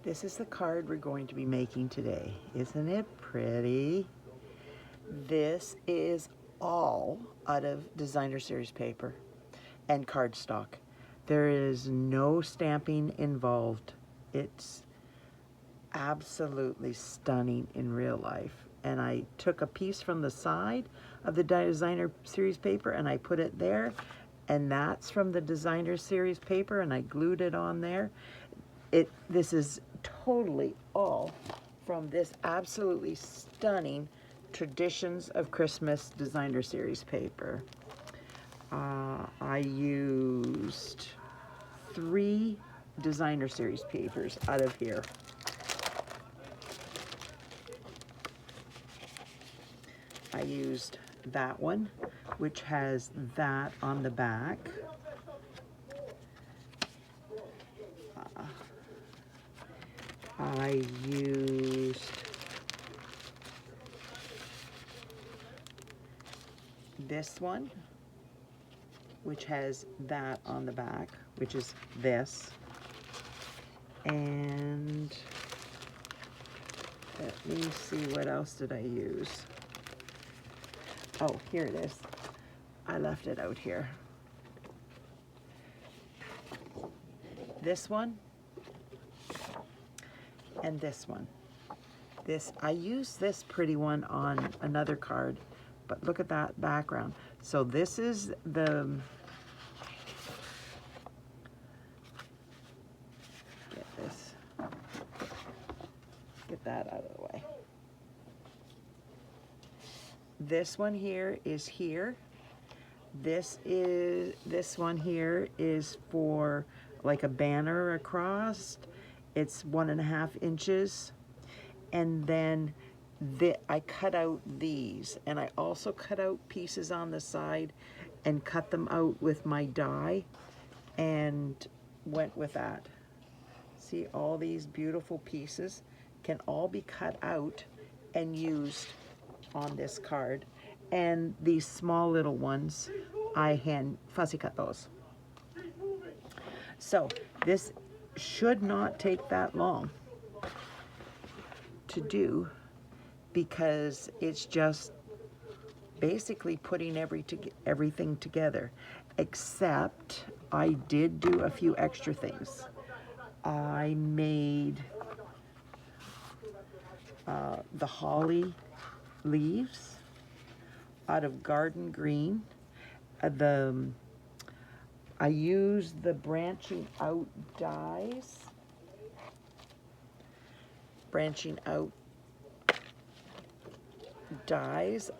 This is the card we're going to be making today. Isn't it pretty? This is all out of designer series paper and cardstock. There is no stamping involved. It's absolutely stunning in real life. And I took a piece from the side of the designer series paper and I put it there, and that's from the designer series paper, and I glued it on there. This is totally all from this absolutely stunning Traditions of Christmas designer series paper. I used 3 designer series papers out of here. I used that one, which has that on the back. I used this one, which has that on the back, which is this. And let me see, what else did I use? Oh, here it is. I left it out here. This one and this one. I used this pretty one on another card, but look at that background. So this is the, get that out of the way. This one here is here. This one here is for like a banner across. It's 1.5 inches. And then I cut out these, and I also cut out pieces on the side and cut them out with my die and went with that. See, all these beautiful pieces can all be cut out and used on this card. And these small little ones, I hand fussy cut those. So this should not take that long to do, because it's just basically putting everything together, except I did do a few extra things. I made the holly leaves out of garden green. I used the branching out dies.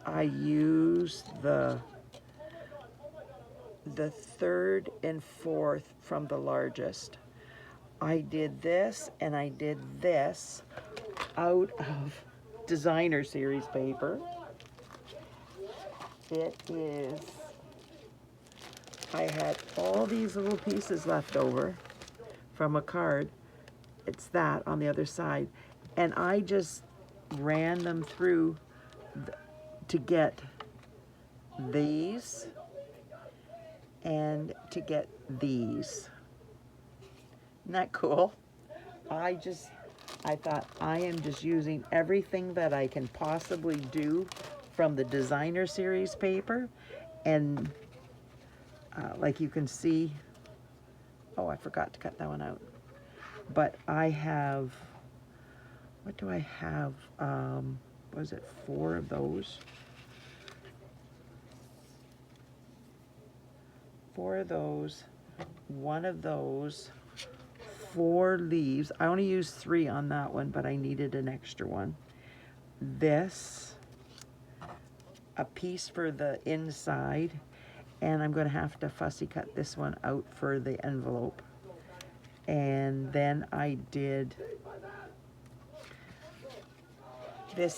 I used the 3rd and 4th from the largest. I did this and I did this out of designer series paper. I had all these little pieces left over from a card. It's that on the other side. And I just ran them through to get these and to get these. Isn't that cool? I thought, I am just using everything that I can possibly do from the designer series paper. And like you can see, oh, I forgot to cut that one out. But I have, what do I have? Was it 4 of those? 4 of those, 1 of those, 4 leaves. I only used 3 on that one, but I needed an extra one. This, a piece for the inside, and I'm going to have to fussy cut this one out for the envelope. And then I did the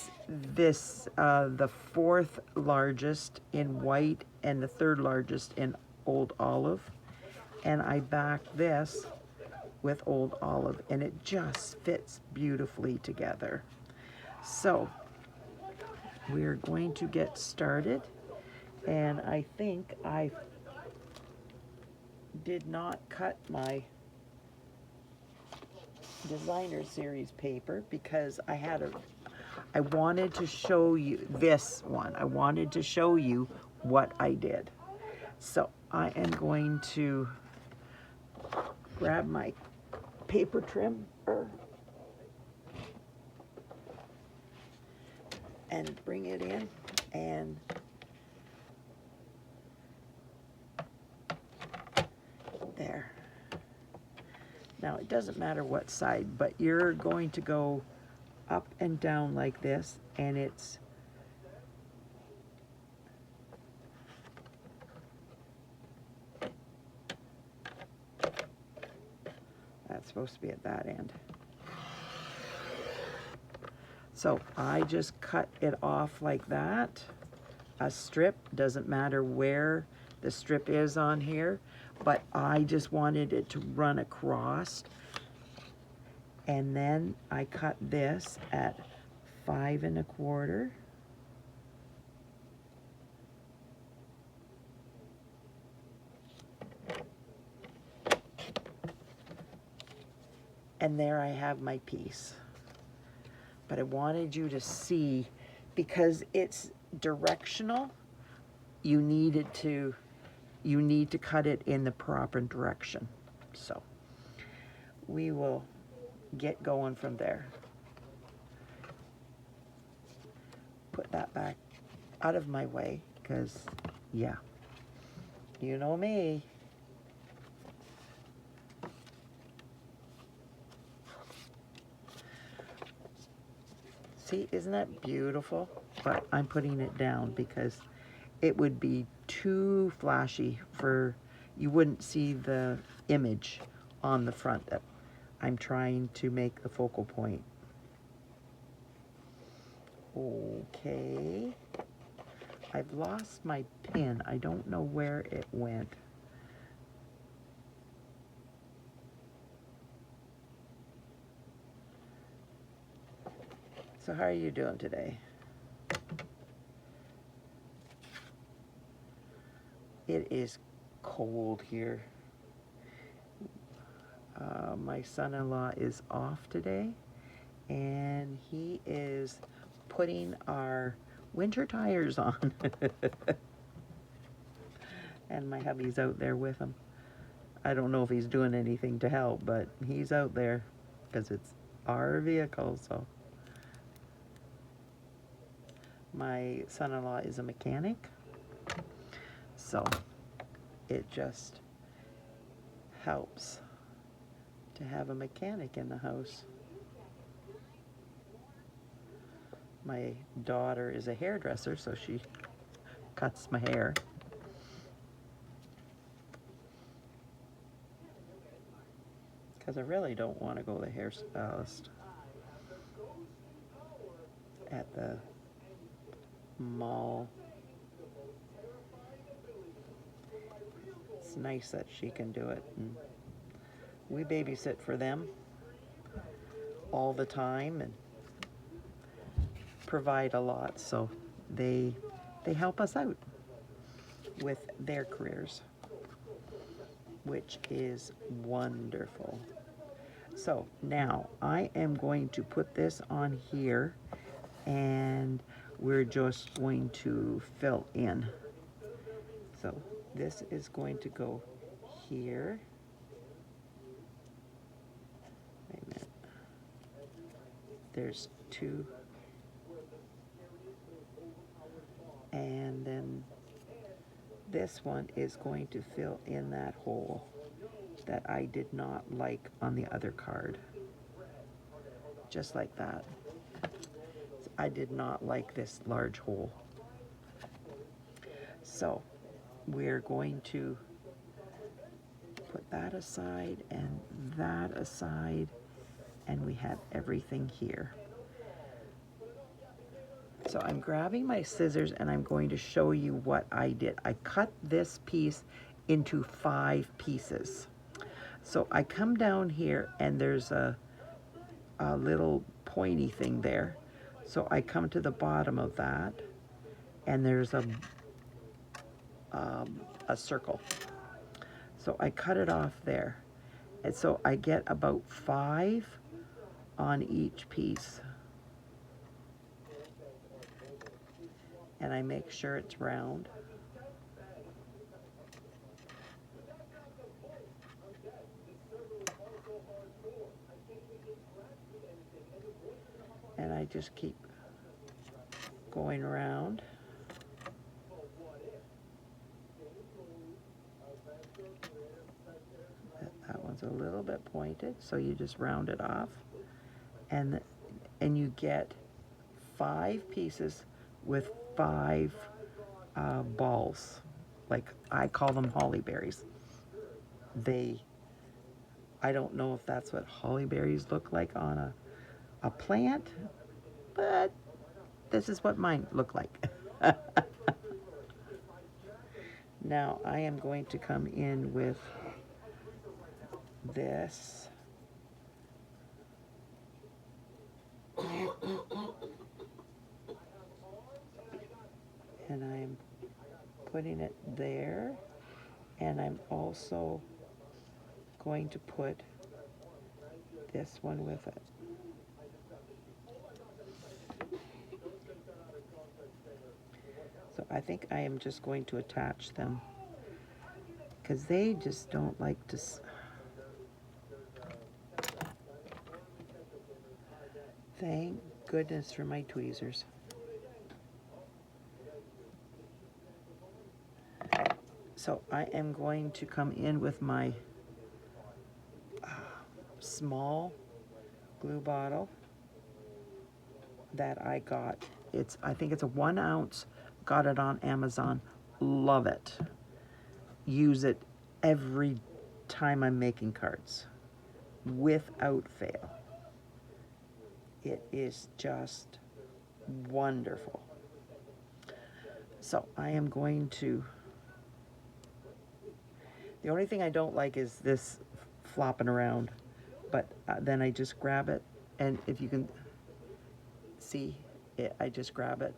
4th largest in white and the 3rd largest in old olive, and I backed this with old olive, and it just fits beautifully together. So we're going to get started, and I think I did not cut my designer series paper because I wanted to show you this one. I wanted to show you what I did. So I am going to grab my paper trimmer and bring it in, and there. Now it doesn't matter what side, but you're going to go up and down like this, and it's that's supposed to be at that end. So I just cut it off like that. A strip, doesn't matter where the strip is on here, but I just wanted it to run across. And then I cut this at 5 1/4. And there I have my piece. But I wanted you to see, because it's directional, you need to cut it in the proper direction. So we will get going from there. Put that back out of my way, because yeah, you know me. See, isn't that beautiful? But I'm putting it down because it would be too flashy for, you wouldn't see the image on the front that I'm trying to make the focal point. Okay. I've lost my pin. I don't know where it went. So how are you doing today? It is cold here. My son-in-law is off today, and he is putting our winter tires on. And my hubby's out there with him. I don't know if he's doing anything to help, but he's out there because it's our vehicle. So my son-in-law is a mechanic, so it just helps to have a mechanic in the house. My daughter is a hairdresser, so she cuts my hair. Because I really don't want to go to the hairstylist at the mall. It's nice that she can do it. And we babysit for them all the time and provide a lot, so they help us out with their careers, which is wonderful. So now I am going to put this on here, and we're just going to fill in. So this is going to go here. Wait a minute. There's 2. And then this one is going to fill in that hole that I did not like on the other card. Just like that. I did not like this large hole. So we're going to put that aside and that aside, and we have everything here. So I'm grabbing my scissors and I'm going to show you what I did. I cut this piece into 5 pieces. So I come down here and there's a little pointy thing there. So I come to the bottom of that, and there's a circle. So I cut it off there. And so I get about 5 on each piece. And I make sure it's round. And I just keep going around. That one's a little bit pointed, so you just round it off. And you get 5 pieces with 5 balls. Like, I call them holly berries. I don't know if that's what holly berries look like on a plant, but this is what mine look like. Now I am going to come in with this. And I'm putting it there, and I'm also going to put this one with it. So I think I am just going to attach them because they just don't like to. Thank goodness for my tweezers. So I am going to come in with my small glue bottle that I got. I think it's a 1 ounce. Got it on Amazon. Love it. Use it every time I'm making cards, without fail. It is just wonderful. So I am going to. The only thing I don't like is this flopping around, but then I just grab it, and if you can see it, I just grab it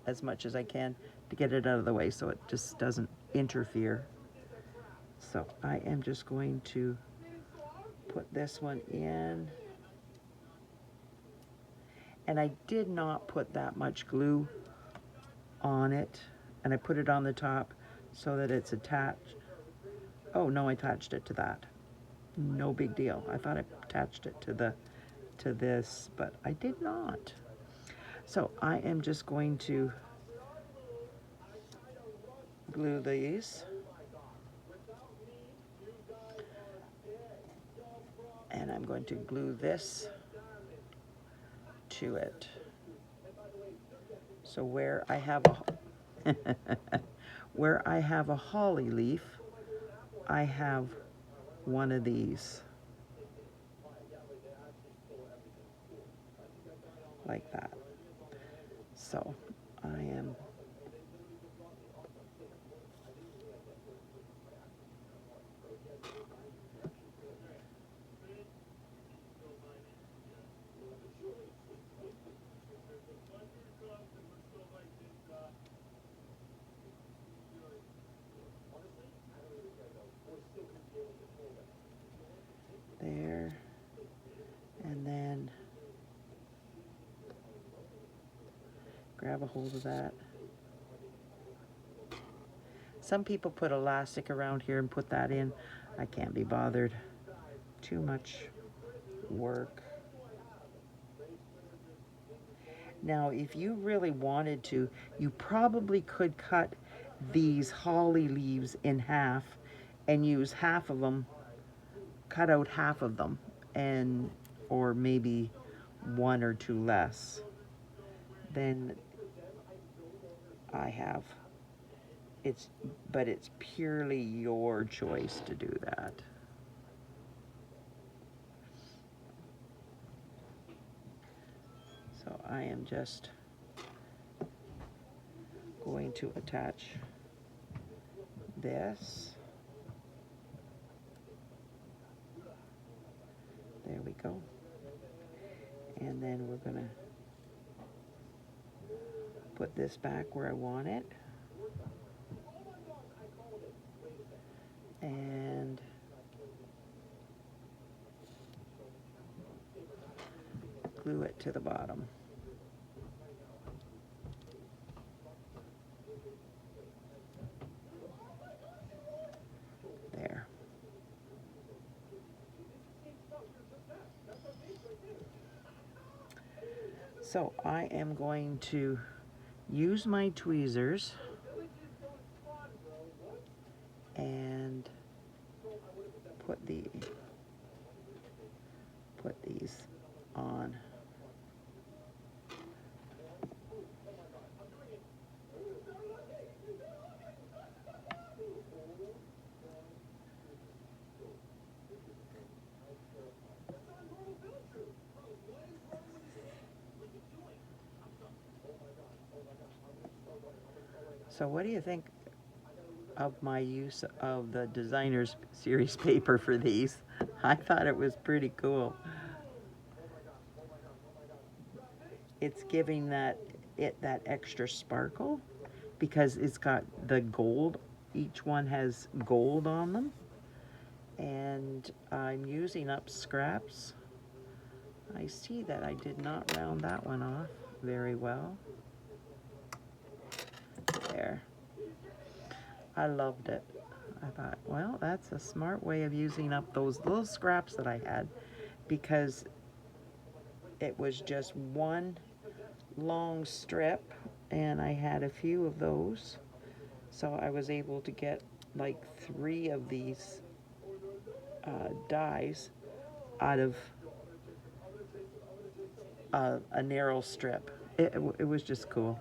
as much as I can to get it out of the way so it just doesn't interfere. So I am just going to put this one in, and I did not put that much glue on it, and I put it on the top so that it's attached. Oh no, I attached it to that. No big deal. I thought I attached it to this, but I did not. So I am just going to glue these. And I'm going to glue this to it. So where I have a holly leaf, I have one of these. Like that. So I am there, and then grab a hold of that. Some people put elastic around here and put that in. I can't be bothered. Too much work. Now, if you really wanted to, you probably could cut these holly leaves in half and use half of them, cut out half of them, and or maybe 1 or 2 less than I have. But it's purely your choice to do that. So I am just going to attach this. There we go. And then we're gonna put this back where I want it. And glue it to the bottom. There. So I am going to use my tweezers and put these on. So what do you think of my use of the designer's series paper for these? I thought it was pretty cool. It's giving that extra sparkle because it's got the gold. Each one has gold on them. And I'm using up scraps. I see that I did not round that one off very well. There. I loved it. I thought, well, that's a smart way of using up those little scraps that I had, because it was just one long strip and I had a few of those. So I was able to get like 3 of these dies out of a narrow strip. It was just cool.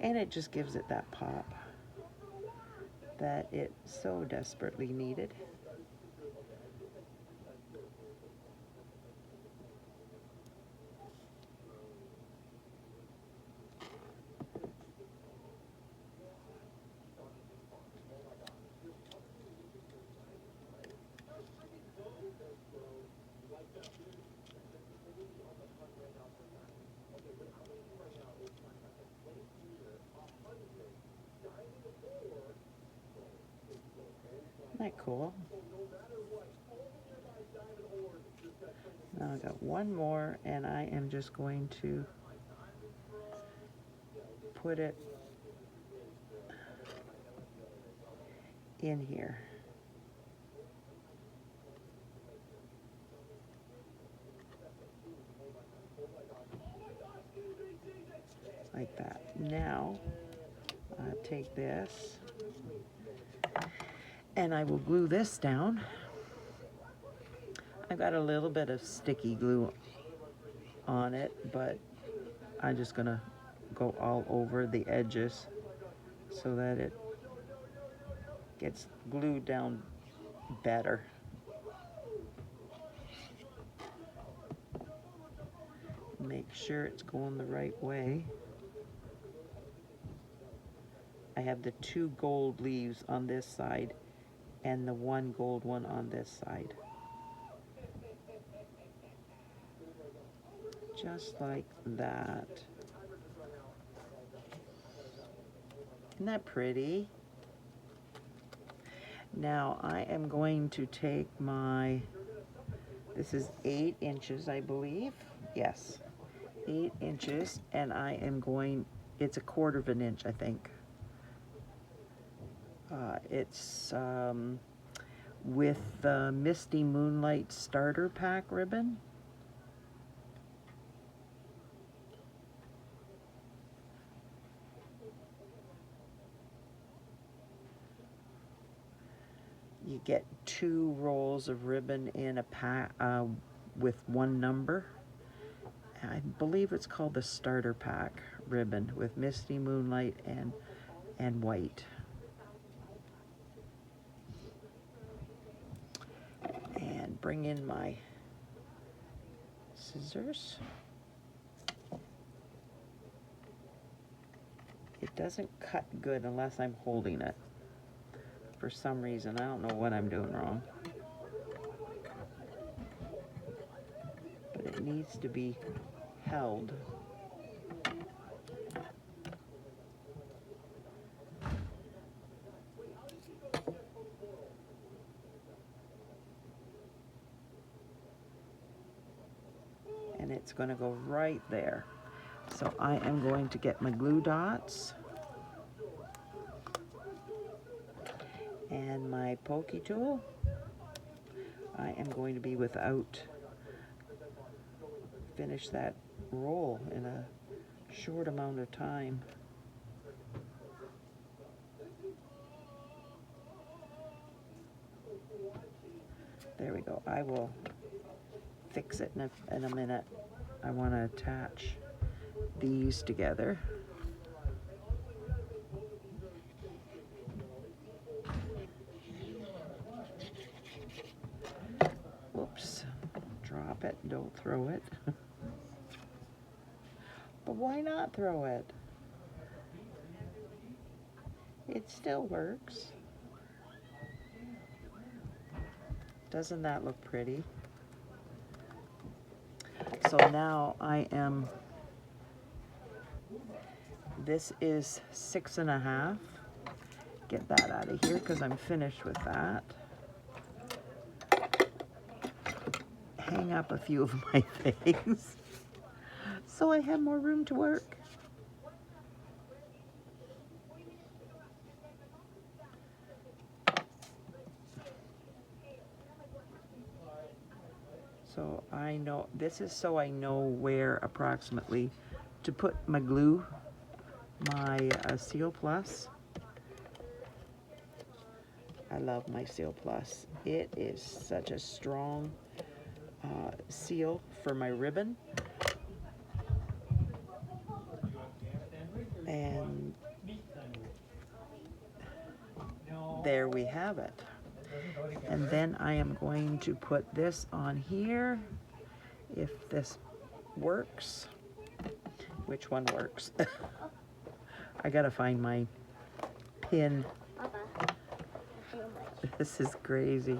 And it just gives it that pop that it so desperately needed. Isn't that cool? Now I got one more, and I am just going to put it in here. Like that. Now, I'll take this, and I will glue this down. I've got a little bit of sticky glue on it, but I'm just gonna go all over the edges so that it gets glued down better. Make sure it's going the right way. I have the 2 gold leaves on this side and the 1 gold one on this side. Just like that. Isn't that pretty? Now I am going to take my, this is 8 inches, I believe. Yes, 8 inches, and I am going, it's 1/4 of an inch, I think. It's with the Misty Moonlight starter pack ribbon. You get 2 rolls of ribbon in a pack with 1 number. I believe it's called the starter pack ribbon with Misty, Moonlight, and white. And bring in my scissors. It doesn't cut good unless I'm holding it. For some reason, I don't know what I'm doing wrong. But it needs to be held. And it's going to go right there. So I am going to get my glue dots and my pokey tool. I am going to be without finish that roll in a short amount of time. There we go. I will fix it in a minute. I want to attach these together. Whoops. Drop it. Don't throw it. But why not throw it? It still works. Doesn't that look pretty? So now I am, this is 6.5. Get that out of here because I'm finished with that. Hang up a few of my things so I have more room to work. So I know, this is so I know where approximately to put my glue, my Seal Plus. I love my Seal Plus. It is such a strong seal for my ribbon. And there we have it. And then I am going to put this on here, if this works. Which one works? I gotta find my pin. This is crazy.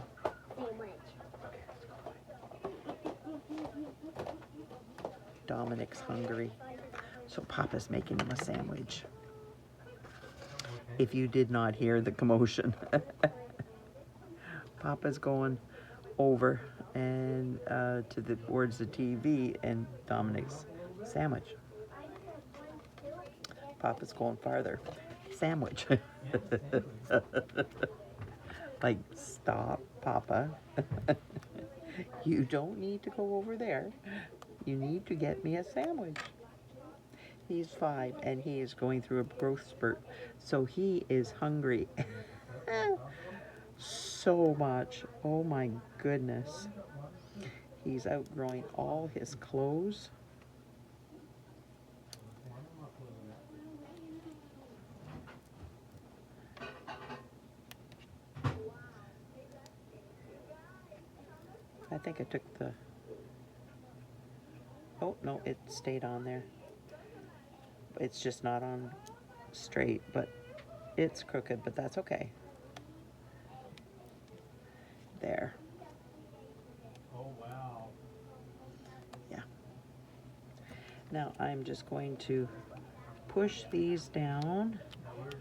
Dominic's hungry, so Papa's making him a sandwich. If you did not hear the commotion. Papa's going over and towards the TV and Dominic's sandwich. Papa's going farther. Sandwich. Like, stop, Papa. You don't need to go over there. You need to get me a sandwich. He's 5 and he is going through a growth spurt, so he is hungry. So much. Oh my goodness. He's outgrowing all his clothes. I think I took the, oh no, it stayed on there. It's just not on straight, but it's crooked, but that's okay. There. Oh, wow. Yeah. Now I'm just going to push these down,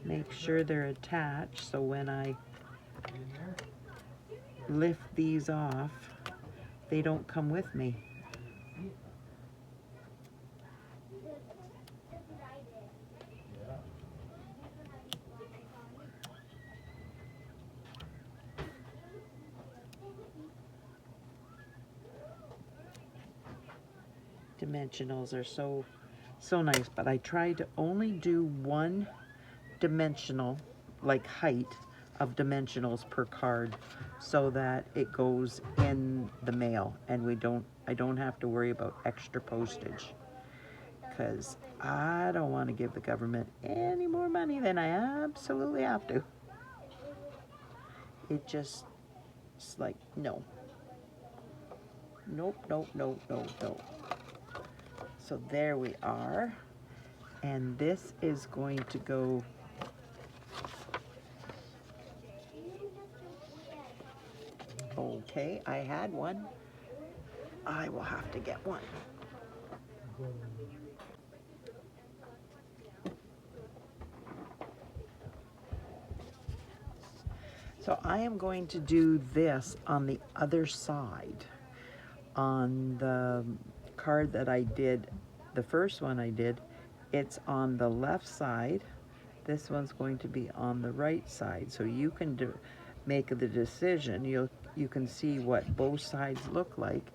make sure they're attached, so when I lift these off, they don't come with me. Dimensionals are so nice, but I try to only do one dimensional, like height of dimensionals per card, so that it goes in the mail and I don't have to worry about extra postage, because I don't want to give the government any more money than I absolutely have to. It's like, no. Nope, nope, nope, nope, nope. So there we are. And this is going to go okay. I had one. I will have to get one. So I am going to do this on the other side. On the card that I did, the first one I did, it's on the left side. This one's going to be on the right side. So you can make the decision. You can see what both sides look like,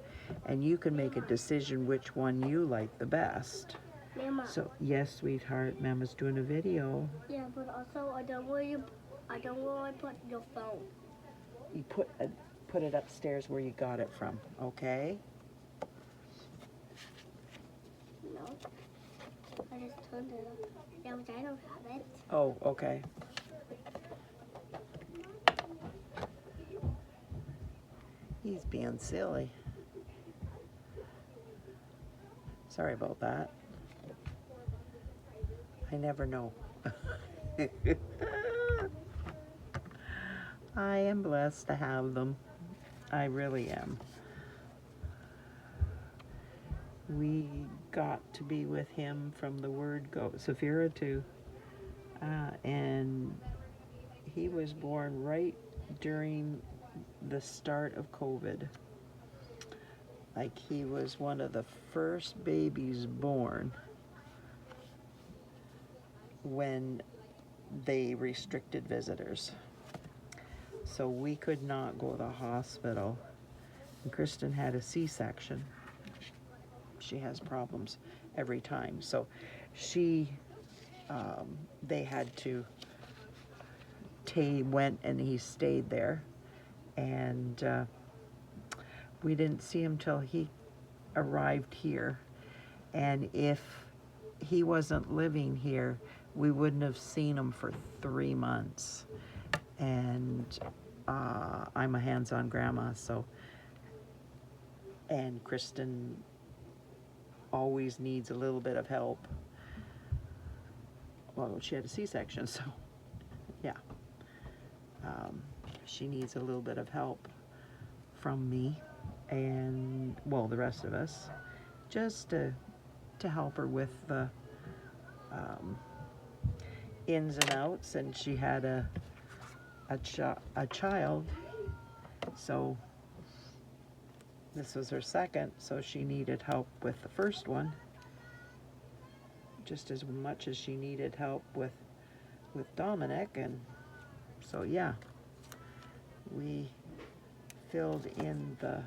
and you can make a decision which one you like the best. Mama. So yes, sweetheart, Mama's doing a video. Yeah, but also I don't want to put your phone. You put it upstairs where you got it from, okay? No. I just turned it up. Yeah, but I don't have it. Oh, okay. He's being silly. Sorry about that. I never know. I am blessed to have them. I really am. We got to be with him from the word go, Saphira too. And he was born right during the start of COVID. Like, he was one of the first babies born when they restricted visitors. So we could not go to the hospital. And Kristen had a C-section. She has problems every time. So they had to, Tay went and he stayed there. And we didn't see him till he arrived here. And if he wasn't living here, we wouldn't have seen him for 3 months. And I'm a hands-on grandma, so, and Kristen always needs a little bit of help. Well, she had a C-section, so yeah. She needs a little bit of help from me and, well, the rest of us, just to help her with the ins and outs. And she had a child, so this was her second, so she needed help with the first one just as much as she needed help with Dominic. And so yeah, we filled in the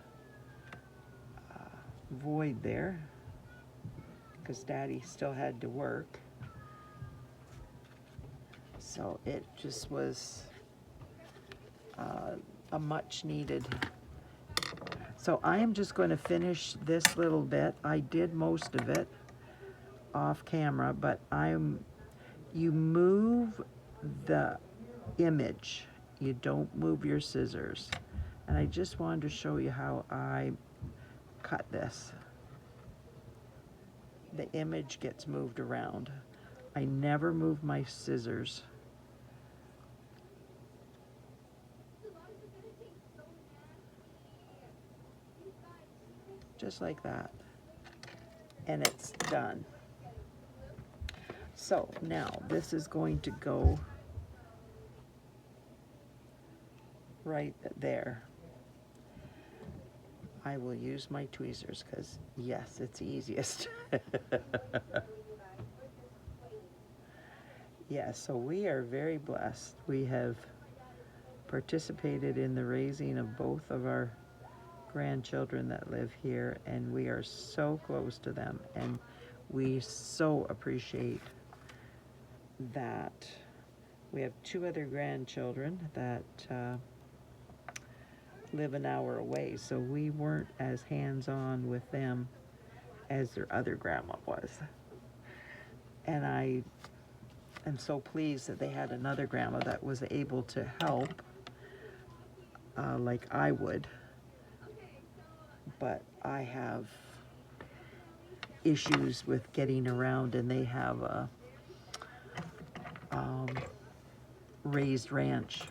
void there because Daddy still had to work. So it just was a much needed. So I am just going to finish this little bit. I did most of it off camera, but you move the image. You don't move your scissors. And I just wanted to show you how I cut this. The image gets moved around. I never move my scissors. Just like that. And it's done. So now this is going to go right there. I will use my tweezers because, yes, it's easiest. Yeah, so we are very blessed. We have participated in the raising of both of our grandchildren that live here, and we are so close to them, and we so appreciate that. We have 2 other grandchildren that live an hour away, so we weren't as hands-on with them as their other grandma was. And I am so pleased that they had another grandma that was able to help like I would. But I have issues with getting around, and they have a raised ranch.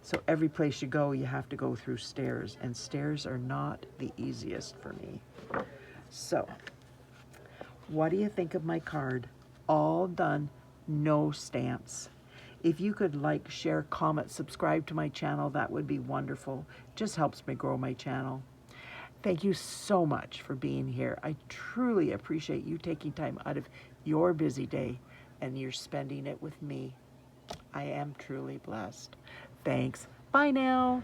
So every place you go, you have to go through stairs, and stairs are not the easiest for me. So, what do you think of my card? All done, no stamps. If you could like, share, comment, subscribe to my channel, that would be wonderful. Just helps me grow my channel. Thank you so much for being here. I truly appreciate you taking time out of your busy day and you're spending it with me. I am truly blessed. Thanks. Bye now.